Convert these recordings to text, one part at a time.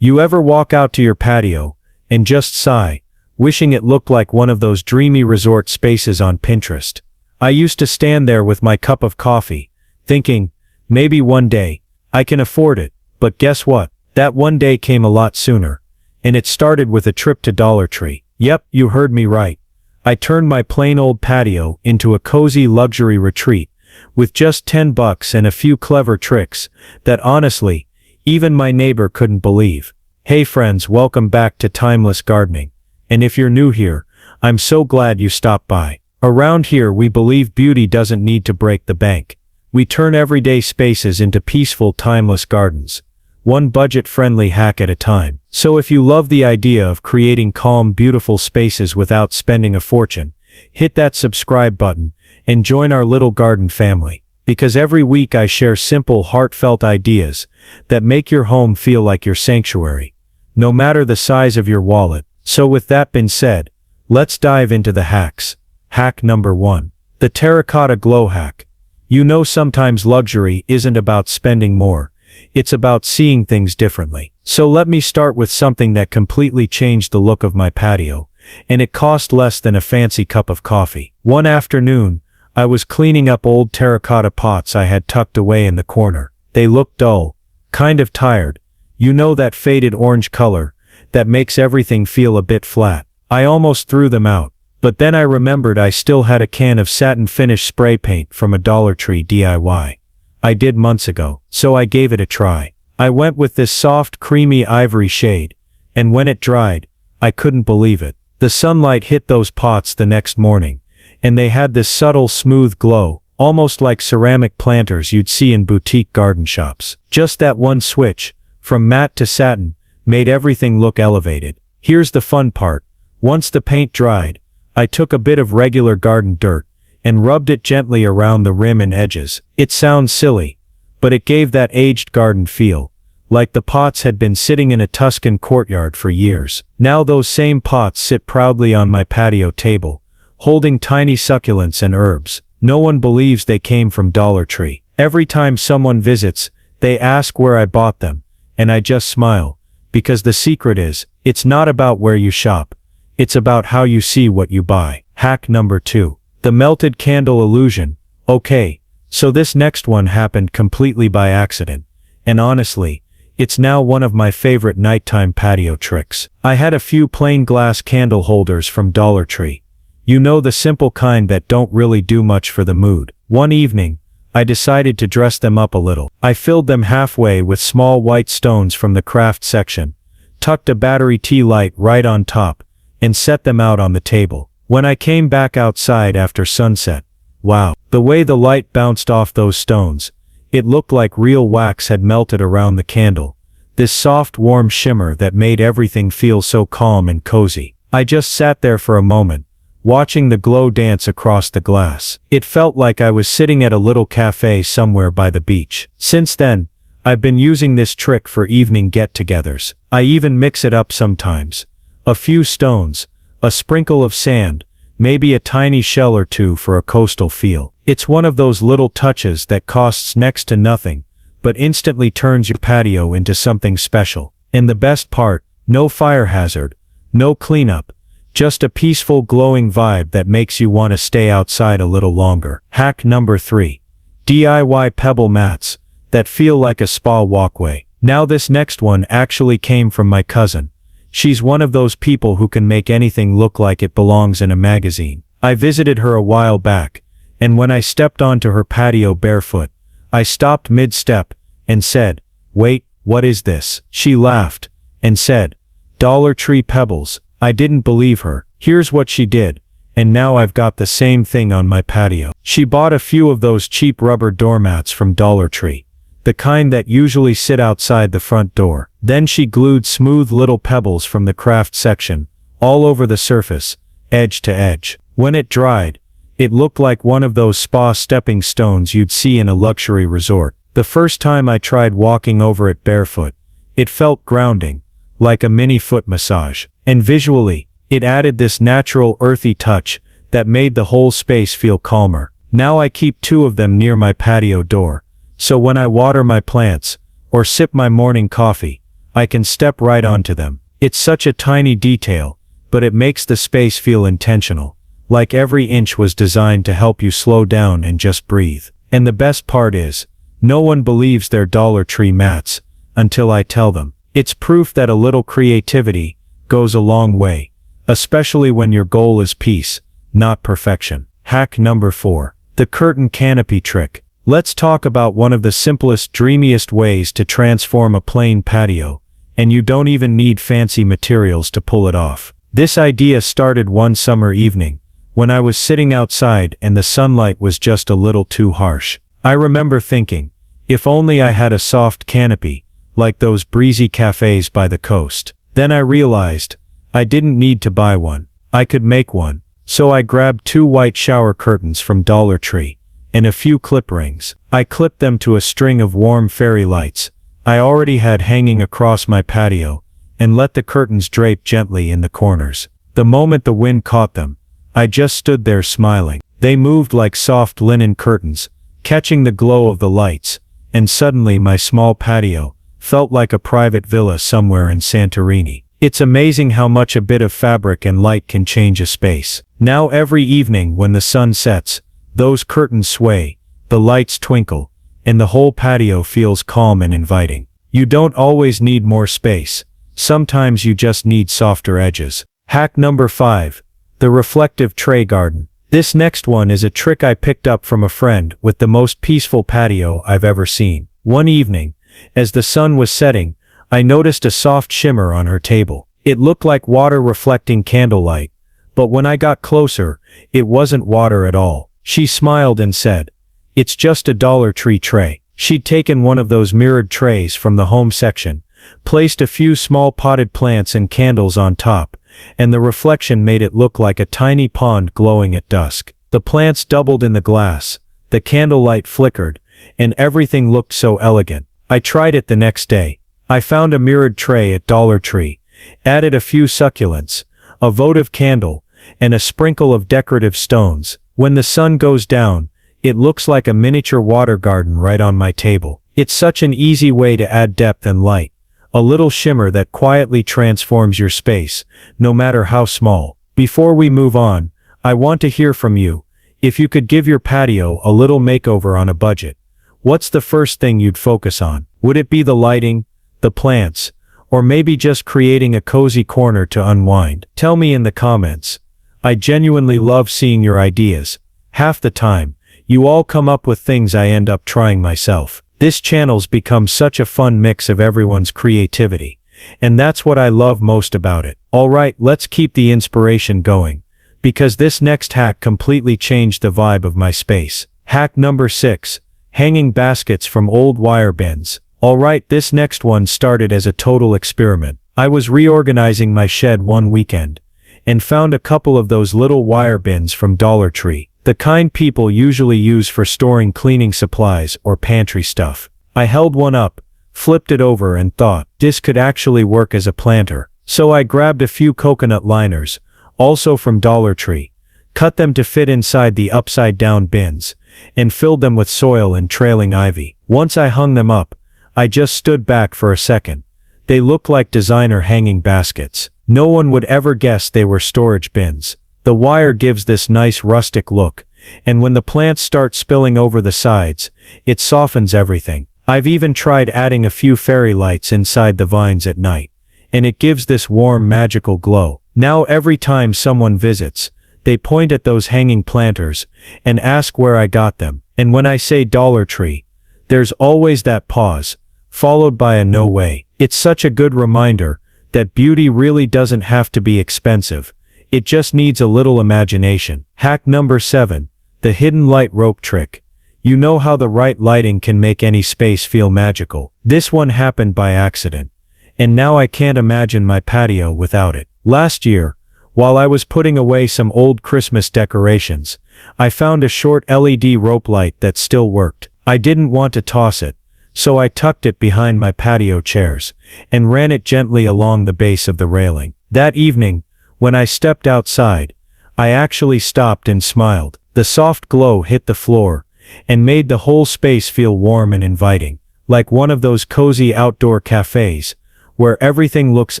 You ever walk out to your patio and just sigh, wishing it looked like one of those dreamy resort spaces on Pinterest? I used to stand there with my cup of coffee, thinking, maybe one day, I can afford it. But guess what? That one day came a lot sooner. And it started with a trip to Dollar Tree. Yep, you heard me right. I turned my plain old patio into a cozy luxury retreat, with just $10 and a few clever tricks that honestly, even my neighbor couldn't believe. Hey friends, welcome back to Timeless Gardening. And if you're new here, I'm so glad you stopped by. Around here we believe beauty doesn't need to break the bank. We turn everyday spaces into peaceful, timeless gardens, one budget-friendly hack at a time. So if you love the idea of creating calm, beautiful spaces without spending a fortune, hit that subscribe button and join our little garden family. Because every week I share simple, heartfelt ideas that make your home feel like your sanctuary, no matter the size of your wallet. So with that being said, let's dive into the hacks. Hack number 1. The Terracotta Glow Hack. You know, sometimes luxury isn't about spending more. It's about seeing things differently. So let me start with something that completely changed the look of my patio, and it cost less than a fancy cup of coffee. One afternoon, I was cleaning up old terracotta pots I had tucked away in the corner. They looked dull, kind of tired. You know, that faded orange color that makes everything feel a bit flat. I almost threw them out, but then I remembered I still had a can of satin finish spray paint from a Dollar Tree DIY I did months ago, so I gave it a try. I went with this soft, creamy ivory shade, and when it dried, I couldn't believe it. The sunlight hit those pots the next morning, and they had this subtle, smooth glow, almost like ceramic planters you'd see in boutique garden shops. Just that one switch, from matte to satin, made everything look elevated. Here's the fun part. Once the paint dried, I took a bit of regular garden dirt and rubbed it gently around the rim and edges. It sounds silly, but it gave that aged garden feel, like the pots had been sitting in a Tuscan courtyard for years. Now those same pots sit proudly on my patio table, holding tiny succulents and herbs. No one believes they came from Dollar Tree. Every time someone visits, they ask where I bought them, and I just smile, because the secret is, it's not about where you shop, it's about how you see what you buy. Hack number 2. The melted candle illusion. Okay, so this next one happened completely by accident, and honestly, it's now one of my favorite nighttime patio tricks. I had a few plain glass candle holders from Dollar Tree. You know, the simple kind that don't really do much for the mood. One evening, I decided to dress them up a little. I filled them halfway with small white stones from the craft section, tucked a battery tea light right on top, and set them out on the table. When I came back outside after sunset, wow, the way the light bounced off those stones, it looked like real wax had melted around the candle. This soft, warm shimmer that made everything feel so calm and cozy. I just sat there for a moment, watching the glow dance across the glass. It felt like I was sitting at a little cafe somewhere by the beach. Since then, I've been using this trick for evening get-togethers. I even mix it up sometimes. A few stones, a sprinkle of sand, maybe a tiny shell or two for a coastal feel. It's one of those little touches that costs next to nothing, but instantly turns your patio into something special. And the best part, no fire hazard, no cleanup, just a peaceful, glowing vibe that makes you want to stay outside a little longer. Hack number 3. DIY Pebble Mats that feel like a spa walkway. Now this next one actually came from my cousin. She's one of those people who can make anything look like it belongs in a magazine. I visited her a while back, and when I stepped onto her patio barefoot, I stopped mid-step and said, "Wait, what is this?" She laughed and said, "Dollar Tree pebbles." I didn't believe her. Here's what she did, and now I've got the same thing on my patio. She bought a few of those cheap rubber doormats from Dollar Tree, the kind that usually sit outside the front door. Then she glued smooth little pebbles from the craft section all over the surface, edge to edge. When it dried, it looked like one of those spa stepping stones you'd see in a luxury resort. The first time I tried walking over it barefoot, it felt grounding, like a mini foot massage. And visually, it added this natural earthy touch that made the whole space feel calmer. Now I keep 2 of them near my patio door, so when I water my plants, or sip my morning coffee, I can step right onto them. It's such a tiny detail, but it makes the space feel intentional, like every inch was designed to help you slow down and just breathe. And the best part is, no one believes they're Dollar Tree mats, until I tell them. It's proof that a little creativity goes a long way, especially when your goal is peace, not perfection. Hack number 4. The Curtain Canopy Trick. Let's talk about one of the simplest, dreamiest ways to transform a plain patio, and you don't even need fancy materials to pull it off. This idea started one summer evening, when I was sitting outside and the sunlight was just a little too harsh. I remember thinking, if only I had a soft canopy, like those breezy cafes by the coast. Then I realized, I didn't need to buy one. I could make one. So I grabbed 2 white shower curtains from Dollar Tree, and a few clip rings. I clipped them to a string of warm fairy lights I already had hanging across my patio, and let the curtains drape gently in the corners. The moment the wind caught them, I just stood there smiling. They moved like soft linen curtains, catching the glow of the lights, and suddenly my small patio felt like a private villa somewhere in Santorini. It's amazing how much a bit of fabric and light can change a space. Now every evening when the sun sets, those curtains sway, the lights twinkle, and the whole patio feels calm and inviting. You don't always need more space. Sometimes you just need softer edges. Hack number 5. The reflective tray garden. This next one is a trick I picked up from a friend with the most peaceful patio I've ever seen. One evening, as the sun was setting, I noticed a soft shimmer on her table. It looked like water reflecting candlelight, but when I got closer, it wasn't water at all. She smiled and said, "It's just a Dollar Tree tray." She'd taken one of those mirrored trays from the home section, placed a few small potted plants and candles on top, and the reflection made it look like a tiny pond glowing at dusk. The plants doubled in the glass, the candlelight flickered, and everything looked so elegant. I tried it the next day. I found a mirrored tray at Dollar Tree, added a few succulents, a votive candle, and a sprinkle of decorative stones. When the sun goes down, it looks like a miniature water garden right on my table. It's such an easy way to add depth and light, a little shimmer that quietly transforms your space, no matter how small. Before we move on, I want to hear from you. If you could give your patio a little makeover on a budget, what's the first thing you'd focus on? Would it be the lighting, the plants, or maybe just creating a cozy corner to unwind? Tell me in the comments. I genuinely love seeing your ideas. Half the time, you all come up with things I end up trying myself. This channel's become such a fun mix of everyone's creativity, and that's what I love most about it. Alright, let's keep the inspiration going, because this next hack completely changed the vibe of my space. Hack number 6. Hanging baskets from old wire bins. Alright, this next one started as a total experiment. I was reorganizing my shed one weekend, and found a couple of those little wire bins from Dollar Tree, the kind people usually use for storing cleaning supplies or pantry stuff. I held one up, flipped it over and thought, this could actually work as a planter. So I grabbed a few coconut liners, also from Dollar Tree, cut them to fit inside the upside down bins, and filled them with soil and trailing ivy. Once I hung them up, I just stood back for a second. They looked like designer hanging baskets. No one would ever guess they were storage bins. The wire gives this nice rustic look, and when the plants start spilling over the sides, it softens everything. I've even tried adding a few fairy lights inside the vines at night, and it gives this warm, magical glow. Now every time someone visits, they point at those hanging planters and ask where I got them. And when I say Dollar Tree, there's always that pause, followed by a no way. It's such a good reminder that beauty really doesn't have to be expensive. It just needs a little imagination. Hack number 7. The hidden light rope trick. You know how the right lighting can make any space feel magical. This one happened by accident, and now I can't imagine my patio without it. Last year, while I was putting away some old Christmas decorations, I found a short LED rope light that still worked. I didn't want to toss it, so I tucked it behind my patio chairs, and ran it gently along the base of the railing. That evening, when I stepped outside, I actually stopped and smiled. The soft glow hit the floor, and made the whole space feel warm and inviting, like one of those cozy outdoor cafes, where everything looks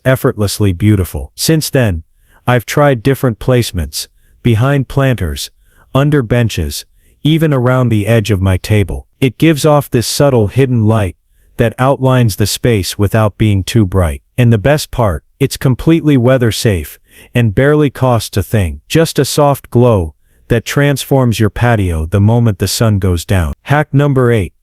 effortlessly beautiful. Since then, I've tried different placements, behind planters, under benches, even around the edge of my table. It gives off this subtle hidden light that outlines the space without being too bright. And the best part, it's completely weather safe and barely costs a thing. Just a soft glow that transforms your patio the moment the sun goes down. Hack number 8.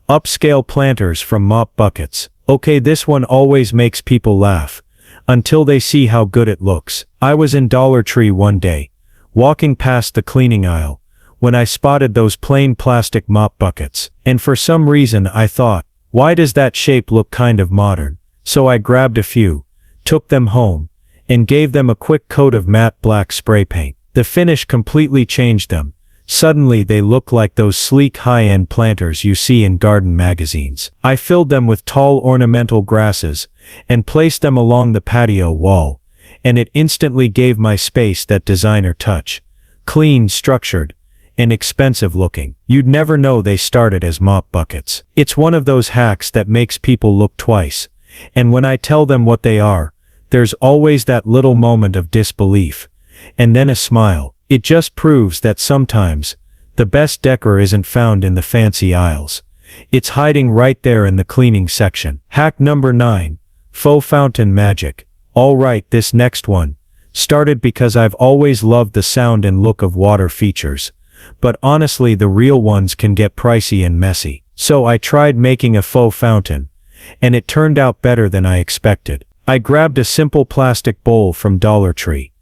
Upscale planters from mop buckets. Okay, this one always makes people laugh until they see how good it looks. I was in Dollar Tree one day, walking past the cleaning aisle, when I spotted those plain plastic mop buckets. And for some reason I thought, why does that shape look kind of modern? So I grabbed a few, took them home, and gave them a quick coat of matte black spray paint. The finish completely changed them. Suddenly they look like those sleek high-end planters you see in garden magazines. I filled them with tall ornamental grasses, and placed them along the patio wall, and it instantly gave my space that designer touch. Clean, structured, and expensive looking. You'd never know they started as mop buckets. It's one of those hacks that makes people look twice, and when I tell them what they are, there's always that little moment of disbelief, and then a smile. It just proves that sometimes, the best decor isn't found in the fancy aisles. It's hiding right there in the cleaning section. Hack number 9. Faux fountain magic. Alright, this next one started because I've always loved the sound and look of water features. But honestly, the real ones can get pricey and messy. So I tried making a faux fountain, and it turned out better than I expected. I grabbed a simple plastic bowl from Dollar Tree,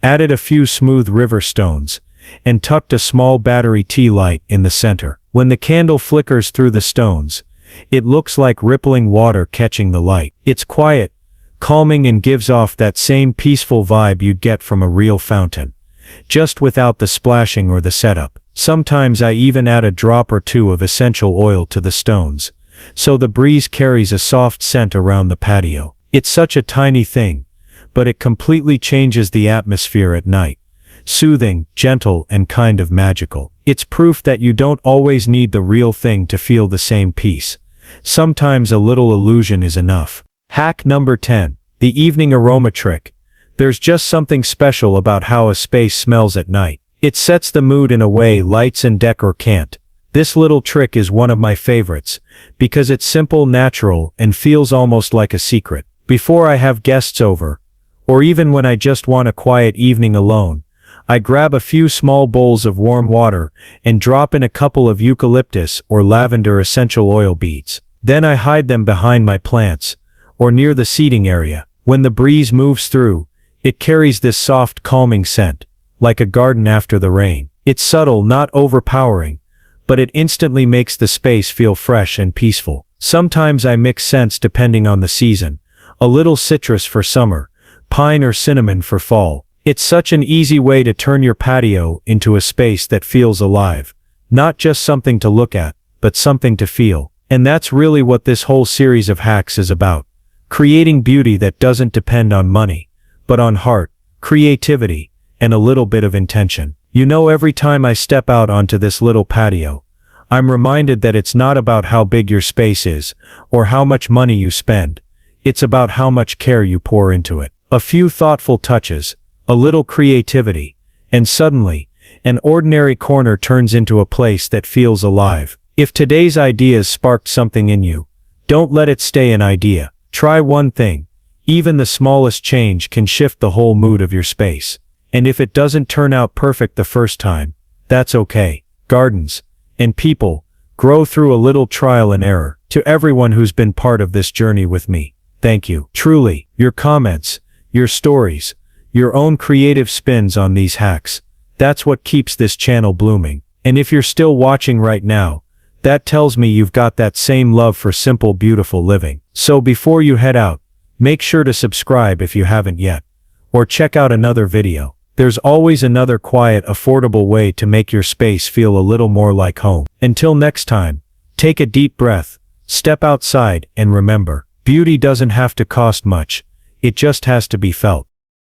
added a few smooth river stones, and tucked a small battery tea light in the center. When the candle flickers through the stones, it looks like rippling water catching the light. It's quiet, calming, and gives off that same peaceful vibe you'd get from a real fountain, just without the splashing or the setup. Sometimes I even add a drop or two of essential oil to the stones, so the breeze carries a soft scent around the patio. It's such a tiny thing, but it completely changes the atmosphere at night. Soothing, gentle, and kind of magical. It's proof that you don't always need the real thing to feel the same peace. Sometimes a little illusion is enough. Hack number 10. The evening aroma trick. There's just something special about how a space smells at night. It sets the mood in a way lights and decor can't. This little trick is one of my favorites, because it's simple, natural, and feels almost like a secret. Before I have guests over, or even when I just want a quiet evening alone, I grab a few small bowls of warm water and drop in a couple of eucalyptus or lavender essential oil beads. Then I hide them behind my plants, or near the seating area. When the breeze moves through, it carries this soft, calming scent, like a garden after the rain. It's subtle, not overpowering, but it instantly makes the space feel fresh and peaceful. Sometimes I mix scents depending on the season. A little citrus for summer, pine or cinnamon for fall. It's such an easy way to turn your patio into a space that feels alive. Not just something to look at, but something to feel. And that's really what this whole series of hacks is about. Creating beauty that doesn't depend on money, but on heart, creativity, and a little bit of intention. You know, every time I step out onto this little patio, I'm reminded that it's not about how big your space is, or how much money you spend. It's about how much care you pour into it. A few thoughtful touches, a little creativity, and suddenly, an ordinary corner turns into a place that feels alive. If today's ideas sparked something in you, don't let it stay an idea. Try one thing. Even the smallest change can shift the whole mood of your space. And if it doesn't turn out perfect the first time, that's okay. Gardens and people grow through a little trial and error. To everyone who's been part of this journey with me, thank you. Truly, your comments, your stories, your own creative spins on these hacks, that's what keeps this channel blooming. And if you're still watching right now, that tells me you've got that same love for simple, beautiful living. So before you head out, make sure to subscribe if you haven't yet, or check out another video. There's always another quiet, affordable way to make your space feel a little more like home. Until next time, take a deep breath, step outside, and remember, beauty doesn't have to cost much, it just has to be felt.